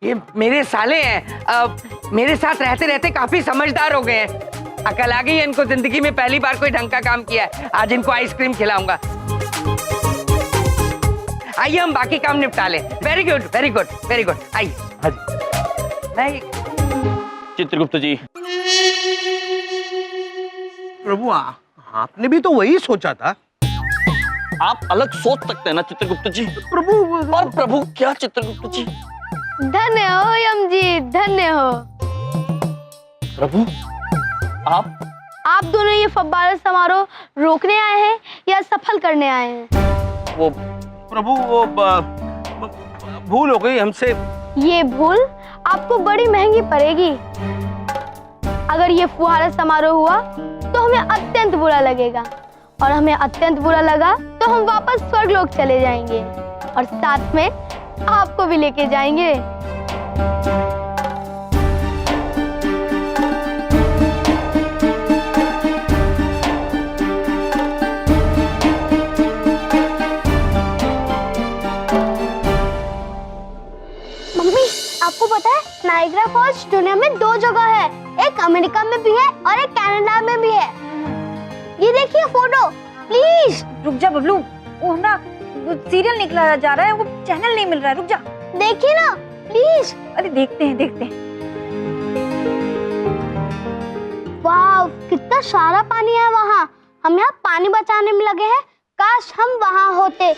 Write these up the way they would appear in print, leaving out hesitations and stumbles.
ये मेरे साले हैं, मेरे साथ रहते रहते काफी समझदार हो गए हैं। अकल आ गई है इनको, जिंदगी में पहली बार कोई ढंग का काम किया है। आज इनको आइसक्रीम खिलाऊंगा। आइए हम बाकी काम निपटा लें। Very good very good very good. आइए। हाँ जी। चित्रगुप्त जी। प्रभु आपने भी तो वही सोचा था। आप अलग सोच सकते हैं ना चित्रगुप्त जी। प्रभु और प्रभु क्या चित्रगुप्त जी? धन्य हो यम जी, धन्य हो। प्रभु आप दोनों ये फव्वारा समारोह रोकने आए हैं या सफल करने आए हैं? वो प्रभु वो भूल हो गई हमसे। ये भूल आपको बड़ी महंगी पड़ेगी। अगर ये फुहारा समारोह हुआ तो हमें अत्यंत बुरा लगेगा, और हमें अत्यंत बुरा लगा तो हम वापस स्वर्गलोक चले जाएंगे और साथ में आपको भी लेके जाएंगे। मम्मी, आपको पता है नायग्रा फॉल्स दुनिया में 2 जगह है, एक अमेरिका में भी है और एक कनाडा में भी है। ये देखिए फोटो, प्लीज। रुक जा बबलू, वो ना सीरियल निकला जा रहा है, वो चैनल नहीं मिल रहा है। रुक जा, देखिए ना प्लीज। अरे देखते हैं देखते हैं। वाव, कितना सारा पानी है वहाँ। हम यहाँ पानी बचाने में लगे हैं, काश हम वहाँ होते।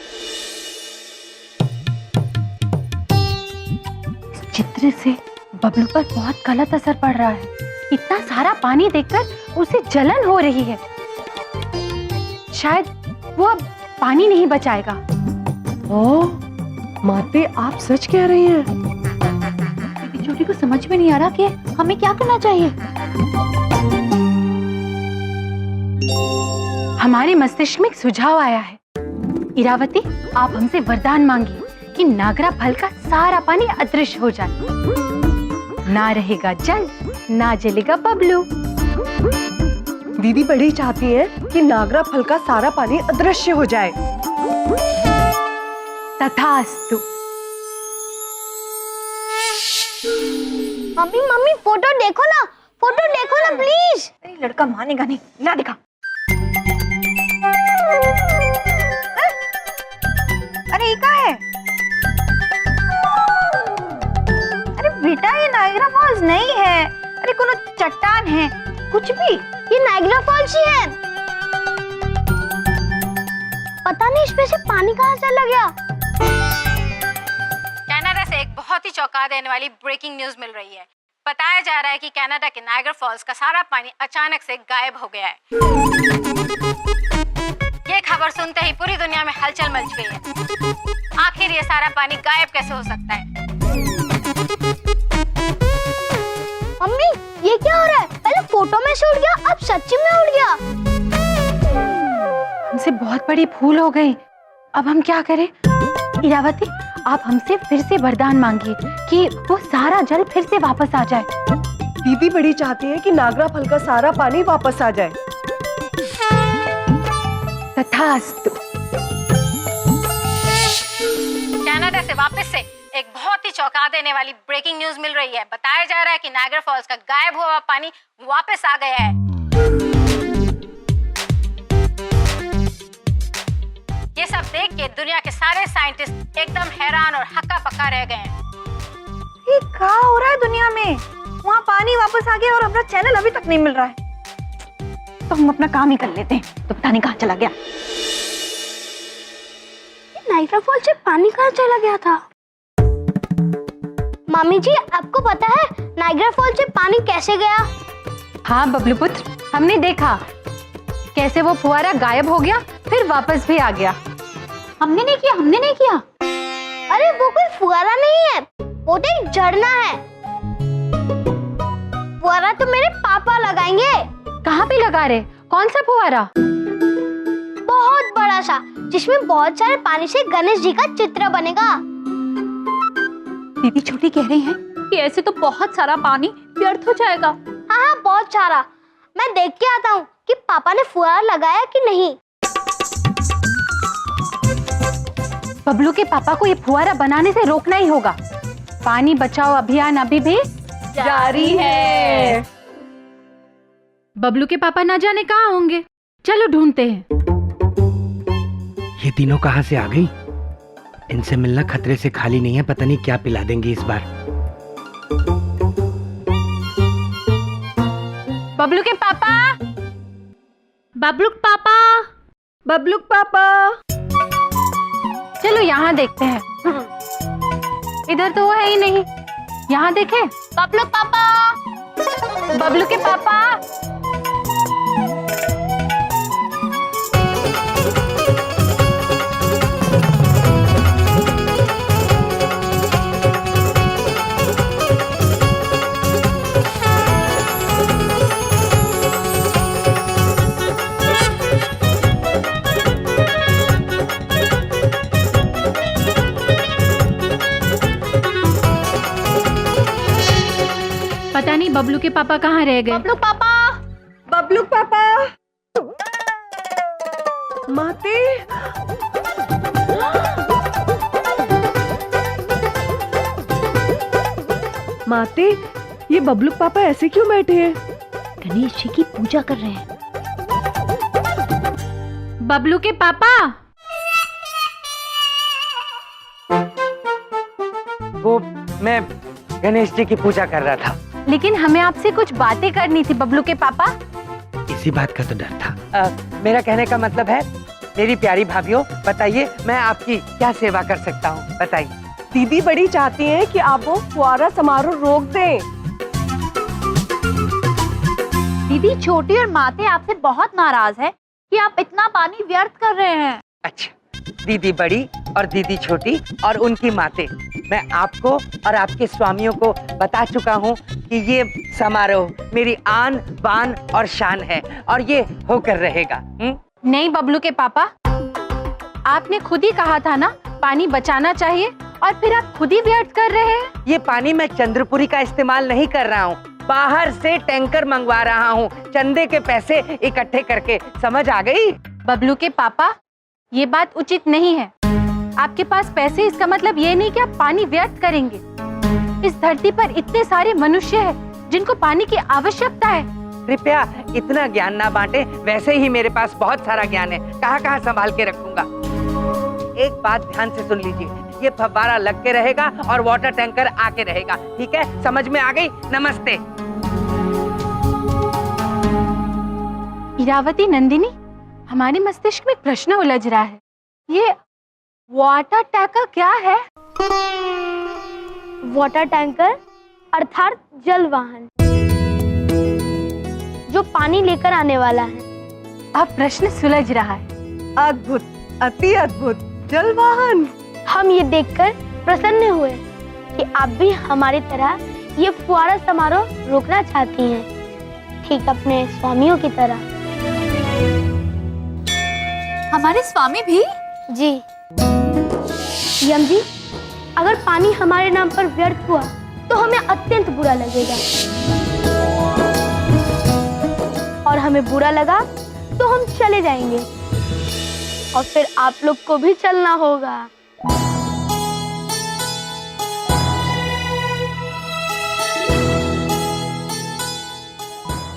इस चित्र से बबलू पर बहुत गलत असर पड़ रहा है। इतना सारा पानी देखकर उसे जलन हो रही है। शायद वो अब पानी नहीं बचाएगा। ओह, माते आप सच कह रही हैं। बेबी छोटी को समझ में नहीं आ रहा कि हमें क्या करना चाहिए। हमारे मस्तिष्क में एक सुझाव आया है। इरावती, आप हमसे वरदान मांगिए कि नागरा फल का सारा पानी अदृश्य हो जाए। ना रहेगा जल, ना जलेगा बबलू। दीदी बड़ी चाहती हैं कि नागरा फल का सारा पानी अदृश्य हो जाए। तथास्तु। मम्मी मम्मी, फोटो देखो ना, फोटो देखो ना प्लीज। अरे लड़का मानेगा नहीं, ला दिखा। अरे ये क्या है? अरे बेटा, ये नायग्रा फॉल्स नहीं है। अरे कोनो चट्टान है, कुछ भी। ये नायग्रा फॉल्स ही है। पता नहीं इसमें से पानी कहाँ से चला गया। कनाडा से एक बहुत ही चौंका देने वाली ब्रेकिंग न्यूज मिल रही है। बताया जा रहा है कि कनाडा के नायग्रा फॉल्स का सारा पानी अचानक से गायब हो गया है। ये खबर सुनते ही पूरी दुनिया में हलचल मच गई है। आखिर ये सारा पानी गायब कैसे हो सकता है? मम्मी, ये क्या हो रहा है? पहले फोटो में से उड़ गया, अब सच्ची में उड़ गया। हमसे बहुत बड़ी भूल हो गई। अब हम क्या करें? इरावती, आप हमसे फिर से वरदान मांगिए कि वो सारा जल फिर से वापस आ जाए। दीदी बड़ी चाहती हैं कि नागरा फल का सारा पानी वापस आ जाए। तथास्तु। कनाडा से वापस से एक बहुत ही चौंका देने वाली ब्रेकिंग न्यूज मिल रही है। बताया जा रहा है कि नायग्रा फॉल्स का गायब हुआ पानी वापस आ गया है। ये सब देख के दुनिया के सारे साइंटिस्ट एकदम हैरान और हक्का पक्का रह गए हैं। ये क्या हो रहा है दुनिया में? वहाँ पानी वापस आ गया और अपना चैनल अभी तक नहीं मिल रहा है। तो हम अपना काम ही कर लेते हैं। तो पता नहीं कहाँ चला गया। नायग्रा फॉल्स से पानी कहाँ चला गया था? मामी जी, आपको पता है नायग्रा फॉल्स से पानी कैसे गया? हाँ बबलू पुत्र, हमने देखा कैसे वो फुहारा गायब हो गया, फिर वापस भी आ गया। हमने नहीं किया। अरे वो कोई फुहारा नहीं है, वो तो एक झरना है। फुहारा तो मेरे पापा लगाएंगे। कहाँ पे लगा रहे? कौन सा फुहारा? बहुत बड़ा सा, जिसमें बहुत सारे पानी से गणेश जी का चित्र बनेगा। दीदी छोटी कह रही है कि ऐसे तो बहुत सारा पानी व्यर्थ हो जाएगा। हाँ, बहुत सारा। मैं देख के आता हूँ कि पापा ने फुहारा लगाया कि नहीं। बबलू के पापा को ये फुहारा बनाने से रोकना ही होगा, पानी बचाओ अभियान अभी भी जारी है। बबलू के पापा ना जाने कहाँ होंगे, चलो ढूंढते हैं। ये तीनों कहाँ से आ गई? इनसे मिलना खतरे से खाली नहीं है, पता नहीं क्या पिला देंगे इस बार। बबलू के पापा, बबलू के पापा, बबलू पापा। चलो यहाँ देखते हैं। इधर तो वो है ही नहीं, यहाँ देखें। बबलू पापा, बबलू के पापा। पता नहीं बबलू के पापा कहाँ रह गए। बबलू पापा, बबलू पापा। माते, माते, ये बबलू पापा ऐसे क्यों बैठे हैं? गणेश जी की पूजा कर रहे हैं। बबलू के पापा, वो मैं गणेश जी की पूजा कर रहा था। लेकिन हमें आपसे कुछ बातें करनी थी बबलू के पापा। इसी बात का तो डर था। मेरा कहने का मतलब है, मेरी प्यारी भाभीओ, बताइए मैं आपकी क्या सेवा कर सकता हूँ, बताइए। दीदी बड़ी चाहती हैं कि आप वो फुहारा समारोह रोक दें। दीदी छोटी और माते आपसे बहुत नाराज है कि आप इतना पानी व्यर्थ कर रहे हैं। अच्छा, दीदी बड़ी और दीदी छोटी और उनकी माते, मैं आपको और आपके स्वामियों को बता चुका हूँ कि ये समारोह मेरी आन बान और शान है और ये होकर रहेगा। नहीं बबलू के पापा, आपने खुद ही कहा था ना पानी बचाना चाहिए, और फिर आप खुद ही व्यर्थ कर रहे हैं। ये पानी मैं चंद्रपुरी का इस्तेमाल नहीं कर रहा हूँ, बाहर से टैंकर मंगवा रहा हूँ, चंदे के पैसे इकट्ठे करके। समझ आ गई? बबलू के पापा, ये बात उचित नहीं है। आपके पास पैसे, इसका मतलब ये नहीं कि आप पानी व्यर्थ करेंगे। इस धरती पर इतने सारे मनुष्य हैं जिनको पानी की आवश्यकता है। कृपया इतना ज्ञान ना बांटे, वैसे ही मेरे पास बहुत सारा ज्ञान है, कहाँ कहाँ संभाल के रखूंगा। एक बात ध्यान से सुन लीजिए, ये फव्वारा लग के रहेगा और वाटर टैंकर आके रहेगा, ठीक है? समझ में आ गई? नमस्ते। इरावती, नंदिनी, हमारे मस्तिष्क में प्रश्न उलझ रहा है। ये वाटर टैंकर क्या है? वाटर टैंकर अर्थात जल वाहन, जो पानी लेकर आने वाला है। अब प्रश्न सुलझ रहा है। अद्भुत, अति अद्भुत जल वाहन। हम ये देखकर प्रसन्न हुए कि आप भी हमारी तरह ये फुहारा समारोह रोकना चाहती हैं, ठीक अपने स्वामियों की तरह। हमारे स्वामी भी? जी यम जी, अगर पानी हमारे नाम पर व्यर्थ हुआ तो हमें अत्यंत बुरा लगेगा, और हमें बुरा लगा तो हम चले जाएंगे, और फिर आप लोग को भी चलना होगा।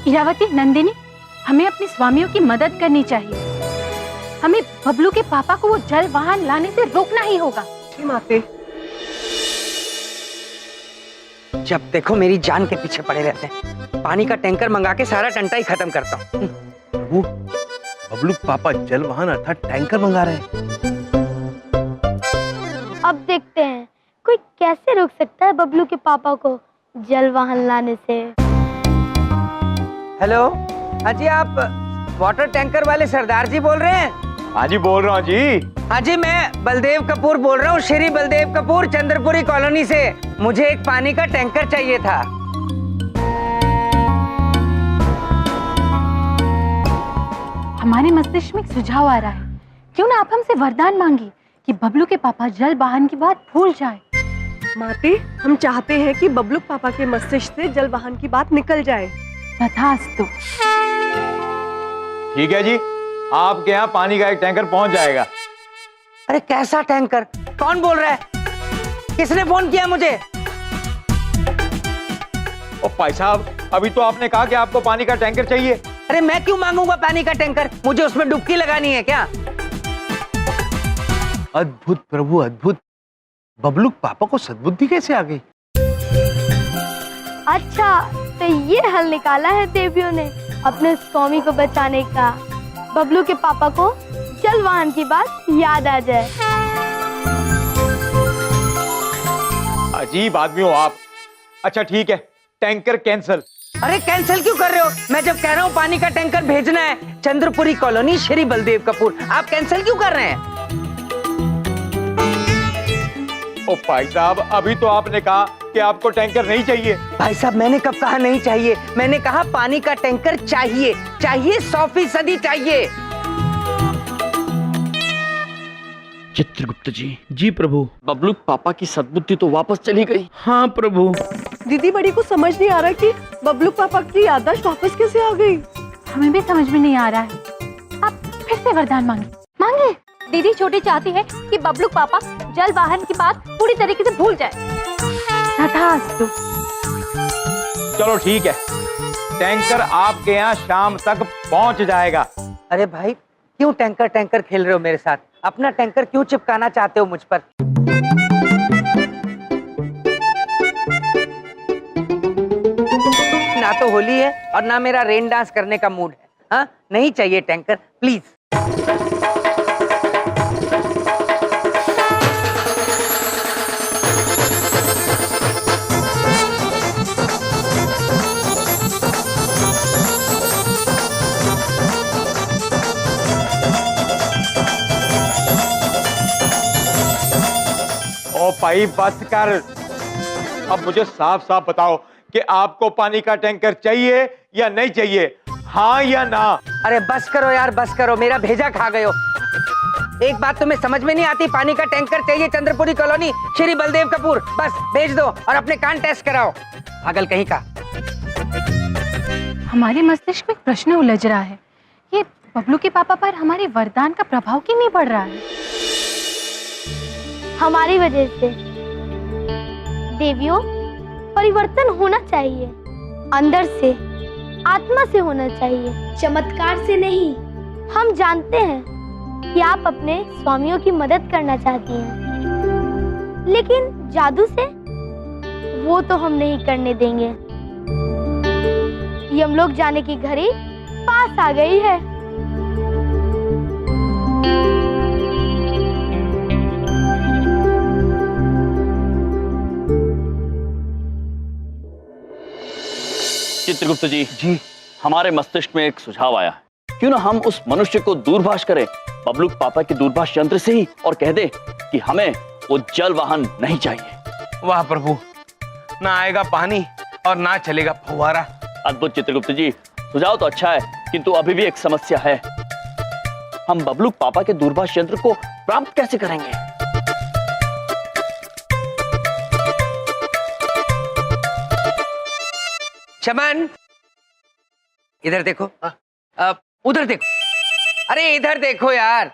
इरावती, नंदिनी, हमें अपने स्वामियों की मदद करनी चाहिए। हमें बबलू के पापा को वो जल वाहन लाने से रोकना ही होगा। माते, जब देखो मेरी जान के पीछे पड़े रहते हैं। पानी का टैंकर मंगा के सारा टंटा ही खत्म करता हूँ। वो बबलू पापा जल वाहन अर्थात टैंकर मंगा रहे हैं। अब देखते हैं कोई कैसे रोक सकता है बबलू के पापा को जल वाहन लाने से। हेलो, हाँ जी, आप वाटर टैंकर वाले सरदार जी बोल रहे हैं? हाँ जी, बोल रहा हूँ जी। हाँ जी, मैं बलदेव कपूर बोल रहा हूँ, श्री बलदेव कपूर, चंद्रपुरी कॉलोनी से। मुझे एक पानी का टैंकर चाहिए था। हमारे मस्तिष्क में एक सुझाव आ रहा है, क्यों ना आप हमसे वरदान मांगी कि बबलू के पापा जल वाहन की बात भूल जाए। माते, हम चाहते हैं कि बबलू पापा के मस्तिष्क से जल वाहन की बात निकल जाए। तथास्तु। ठीक है जी, आपके यहाँ पानी का एक टैंकर पहुंच जाएगा। अरे कैसा टैंकर? कौन बोल रहा है? किसने फोन किया मुझे? भाई साहब, अभी तो आपने कहा कि आपको पानी का टैंकर चाहिए। अरे मैं क्यों मांगूंगा पानी का टैंकर? मुझे उसमें डुबकी लगानी है क्या? अद्भुत प्रभु अद्भुत। बबलू पापा को सद्बुद्धि कैसे आ गई? अच्छा, तो ये हल निकाला है देवियों ने अपने स्वामी को बचाने का। बबलू के पापा को जल वाहन की बात याद आ जाए। अजीब आदमी हो आप। अच्छा ठीक है, टैंकर कैंसिल। अरे कैंसिल क्यों कर रहे हो? मैं जब कह रहा हूँ पानी का टैंकर भेजना है चंद्रपुरी कॉलोनी श्री बलदेव कपूर, आप कैंसिल क्यों कर रहे हैं? ओ भाई साहब, अभी तो आपने कहा कि आपको टैंकर नहीं चाहिए। भाई साहब मैंने कब कहा नहीं चाहिए? मैंने कहा पानी का टैंकर चाहिए, चाहिए 100% चाहिए। चित्रगुप्त जी, जी प्रभु। बबलू पापा की सद्बुद्धि तो वापस चली गई। हाँ प्रभु। दीदी बड़ी को समझ नहीं आ रहा कि बबलू पापा की याददाश्त वापस कैसे आ गई। हमें भी समझ में नहीं आ रहा है। आप फिर से वरदान मांगे। दीदी छोटी चाहती है कि बबलू पापा जल वाहन की बात पूरी तरीके से भूल जाए। तथास्तु। चलो ठीक है, टैंकर आपके यहाँ शाम तक पहुँच जाएगा। अरे भाई क्यों टैंकर टैंकर खेल रहे हो मेरे साथ? अपना टैंकर क्यों चिपकाना चाहते हो मुझ पर? ना तो होली है और ना मेरा रेन डांस करने का मूड है। हाँ नहीं चाहिए टैंकर प्लीज। ओ भाई बस कर, अब मुझे साफ साफ बताओ कि आपको पानी का टैंकर चाहिए या नहीं चाहिए, हाँ या ना? अरे बस करो यार, बस करो, मेरा भेजा खा गए हो। एक बात तुम्हें समझ में नहीं आती? पानी का टैंकर चाहिए चंद्रपुरी कॉलोनी श्री बलदेव कपूर, बस भेज दो और अपने कान टेस्ट कराओ। पागल कहीं का। हमारे मस्तिष्क में एक प्रश्न उलझ रहा है, ये बबलू के पापा पर हमारे वरदान का प्रभाव क्यों नहीं पड़ रहा है? हमारी वजह से। देवियों, परिवर्तन होना चाहिए, अंदर से, आत्मा से होना चाहिए, चमत्कार से नहीं। हम जानते हैं कि आप अपने स्वामियों की मदद करना चाहती हैं, लेकिन जादू से वो तो हम नहीं करने देंगे। यमलोक जाने की घड़ी पास आ गई है। चित्रगुप्त जी, हमारे मस्तिष्क में एक सुझाव आया है। क्यों ना हम उस मनुष्य को दूरभाष करें बबलू पापा के दूरभाष यंत्र से ही और कह दे कि हमें वो जल वाहन नहीं चाहिए। वाह प्रभु, ना आएगा पानी और ना चलेगा फव्वारा। अद्भुत चित्रगुप्त जी, सुझाव तो अच्छा है, किंतु अभी भी एक समस्या है। हम बबलू पापा के दूरभाष यंत्र को प्राप्त कैसे करेंगे? चमन इधर देखो, उधर देखो, अरे इधर देखो यार।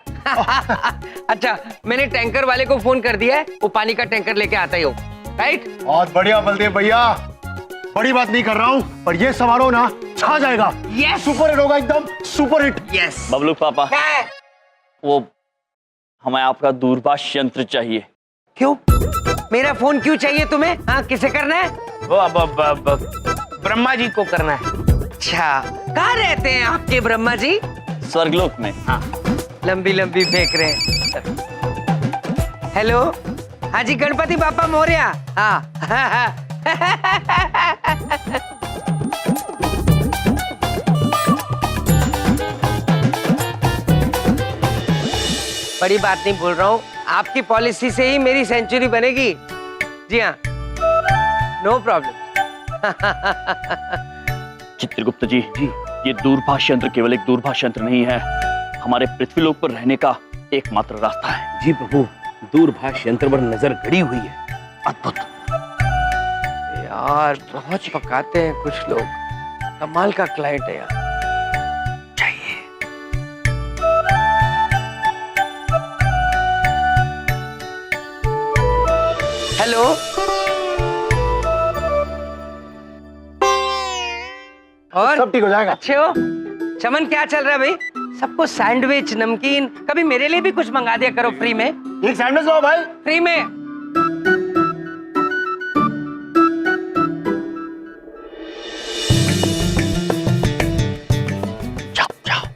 अच्छा मैंने टैंकर वाले को फोन कर दिया है, वो पानी का टैंकर लेके आता ही हो, राइट? बहुत बढ़िया बलदेव भैया, बड़ी बात नहीं कर रहा हूँ, पर ये समारोह ना छा जाएगा। यस, सुपर हिट होगा, एकदम सुपर हिट। यस। बबलू पापा, वो हमें आपका दूरभाष यंत्र चाहिए। क्यों? मेरा फोन क्यों चाहिए तुम्हें? हाँ किसे करना है? वो ब्रह्मा जी को करना है। अच्छा, कहाँ रहते हैं आपके ब्रह्मा जी? स्वर्गलोक में। हाँ, लंबी लंबी फेंक रहे हैं। हेलो, हाँ जी गणपति बापा मोरया। हाँ बड़ी बात नहीं बोल रहा हूँ, आपकी पॉलिसी से ही मेरी सेंचुरी बनेगी। जी हाँ, नो प्रॉब्लम। चित्रगुप्त जी, ये दूरभाष यंत्र केवल एक दूरभाष यंत्र नहीं है, हमारे पृथ्वीलोक पर रहने का एकमात्र रास्ता है। जी प्रभु, दूरभाष यंत्र पर नजर गड़ी हुई है। अद्भुत। यार बहुत पकाते हैं कुछ लोग, कमाल का क्लाइंट है यार। चाहिए। हेलो, और सब ठीक हो जाएगा। अच्छे हो? चमन क्या चल रहा है भाई? सबको सैंडविच, नमकीन, कभी मेरे लिए भी कुछ मंगा दिया करो फ्री में। एक सैंडविच लो भाई। फ्री में। जाओ जाओ।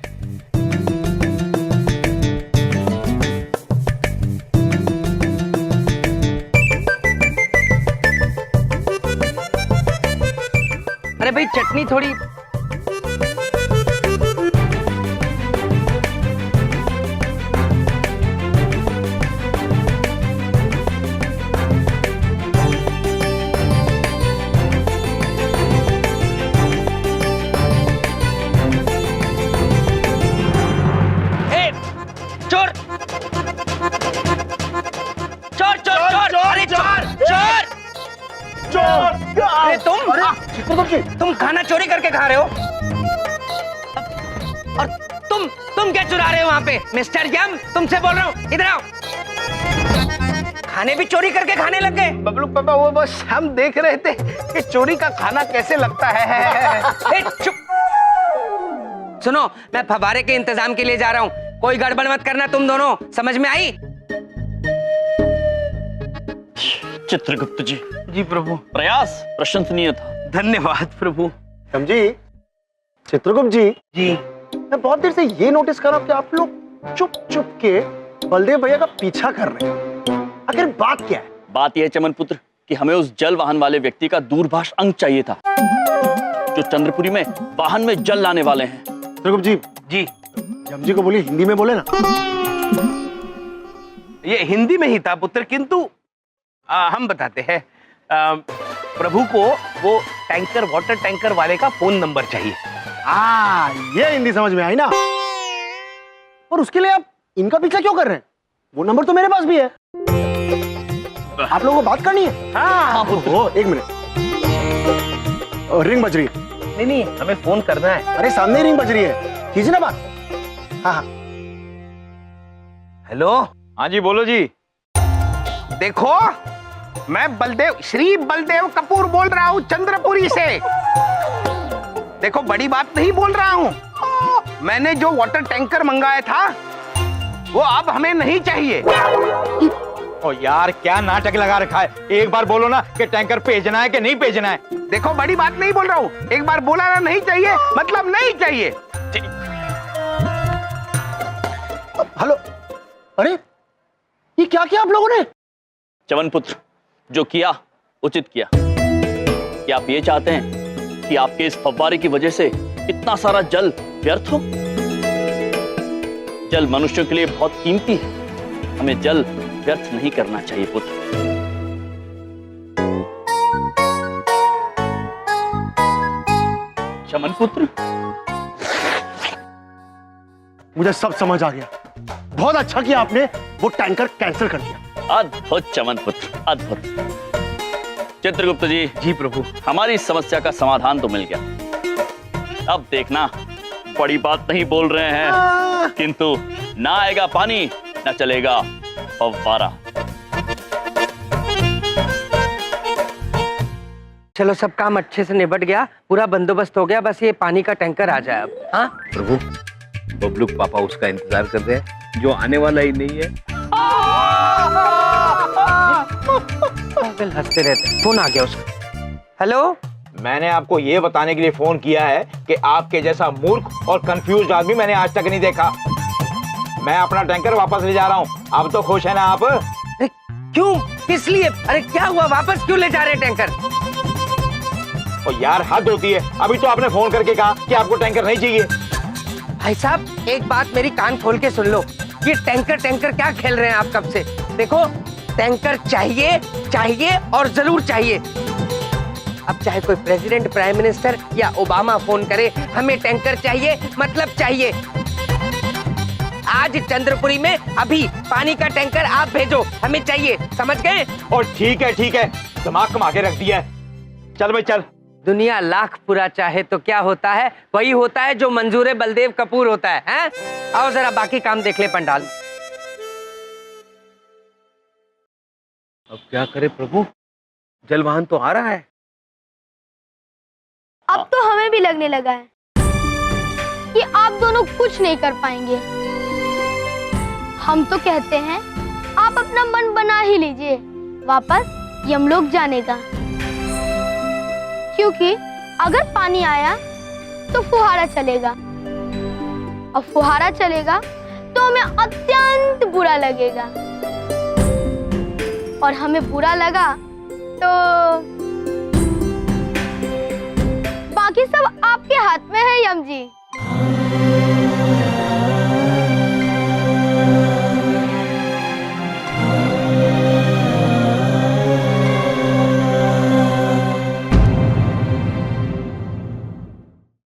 अरे भाई चटनी थोड़ी। ए, चोर चोर चोर चोर, अरे चोर चोर चोर! अरे चित्रगुप्त तुम खाना चोरी करके खा रहे हो? और तुम क्या चुरा रहे हो वहां पे? मिस्टर यम, तुमसे बोल रहा हूँ, इधर आओ। खाने भी चोरी करके खाने लग गए? बबलू पापा वो बस हम देख रहे थे कि चोरी का खाना कैसे लगता है। ए, चुप। सुनो, मैं फव्वारे के इंतजाम के लिए जा रहा हूँ, कोई गड़बड़ मत करना तुम दोनों, समझ में आई? चित्रगुप्त जी, जी प्रभु। प्रयास प्रशंसनीय था। धन्यवाद प्रभु। समझी? चित्रगुप्त जी, जी मैं बहुत देर से ये नोटिस कर रहा हूँ कि आप लोग चुप चुप के बलदेव भैया का पीछा कर रहे हैं। आखिर बात क्या है? बात यह है चमन पुत्र कि हमें उस जल वाहन वाले व्यक्ति का दूरभाष अंक चाहिए था जो चंद्रपुरी में वाहन में जल लाने वाले हैं। चित्रगुप्त जी, जी जम जी को बोलिए हिंदी में बोले ना। ये हिंदी में ही था पुत्र, किंतु हम बताते हैं। प्रभु को वो टैंकर, वाटर टैंकर वाले का फोन नंबर चाहिए। ये हिंदी समझ में आई ना। और उसके लिए आप इनका पीछा क्यों कर रहे हैं? वो नंबर तो मेरे पास भी है। आप लोगों को बात करनी है? हाँ ओहो, एक मिनट। रिंग बज रही है। नहीं नहीं, हमें फोन करना है। अरे सामने ही रिंग बज रही है, कीजिए ना बात। हाँ हाँ। हेलो, हाँ जी बोलो जी। देखो मैं बलदेव, श्री बलदेव कपूर बोल रहा हूँ चंद्रपुरी से। देखो बड़ी बात नहीं बोल रहा हूँ, मैंने जो वाटर टैंकर मंगाया था वो अब हमें नहीं चाहिए। ओ यार क्या नाटक लगा रखा है, एक बार बोलो ना कि टैंकर भेजना है कि नहीं भेजना है। देखो बड़ी बात नहीं बोल रहा हूँ, एक बार बोला ना नहीं चाहिए मतलब नहीं चाहिए। हेलो, अरे ये क्या किया आप लोगों ने? चमन पुत्र, जो किया उचित किया। क्या आप ये चाहते हैं कि आपके इस फव्वारे की वजह से इतना सारा जल व्यर्थ हो? जल मनुष्यों के लिए बहुत कीमती है, हमें जल व्यर्थ नहीं करना चाहिए पुत्र। चमन पुत्र, मुझे सब समझ आ गया। बहुत अच्छा किया आपने वो टैंकर कैंसिल कर दिया। अद्भुत चमन पुत्र, अद्भुत। चित्रगुप्त जी, जी प्रभु। हमारी इस समस्या का समाधान तो मिल गया। अब देखना, बड़ी बात नहीं बोल रहे हैं, किंतु ना आएगा पानी ना चलेगा फव्वारा। चलो सब काम अच्छे से निपट गया, पूरा बंदोबस्त हो गया, बस ये पानी का टैंकर आ जाए अब। हाँ प्रभु, बबलू पापा उसका इंतजार कर रहे हैं जो आने वाला ही नहीं है। पागल हंसते रहते। फोन आ गया उसका। हेलो, मैंने आपको ये बताने के लिए फोन किया है कि आपके जैसा मूर्ख और कंफ्यूज आदमी मैंने आज तक नहीं देखा। मैं अपना टैंकर वापस ले जा रहा हूँ, अब तो खुश है ना आप? अरे क्यों, किस लिए? अरे क्या हुआ, वापस क्यों ले जा रहे हैं टैंकर? और यार हद होती है, अभी तो आपने फोन करके कहा कि आपको टैंकर नहीं चाहिए। भाई साहब एक बात मेरी कान खोल के सुन लो, ये टैंकर टैंकर क्या खेल रहे हैं आप कब से? देखो टैंकर चाहिए चाहिए और जरूर चाहिए। अब चाहे कोई प्रेसिडेंट, प्राइम मिनिस्टर या ओबामा फोन करे, हमें टैंकर चाहिए मतलब चाहिए। आज चंद्रपुरी में अभी पानी का टैंकर आप भेजो, हमें चाहिए, समझ गए? और ठीक है, दिमाग कमा के रख दिया है। चल भाई चल। दुनिया लाख पूरा चाहे तो क्या होता है, वही होता है जो मंजूर बलदेव कपूर होता है, हैं? आओ जरा बाकी काम देख ले पंडाल। अब क्या करे प्रभु, जल वाहन तो आ रहा है। अब तो हमें भी लगने लगा है कि आप दोनों कुछ नहीं कर पाएंगे। हम तो कहते हैं आप अपना मन बना ही लीजिए, वापस यमलोक जाने का। क्योंकि अगर पानी आया तो फुहारा चलेगा, और फुहारा चलेगा तो हमें अत्यंत बुरा लगेगा, और हमें बुरा लगा तो बाकी सब आपके हाथ में है यम जी।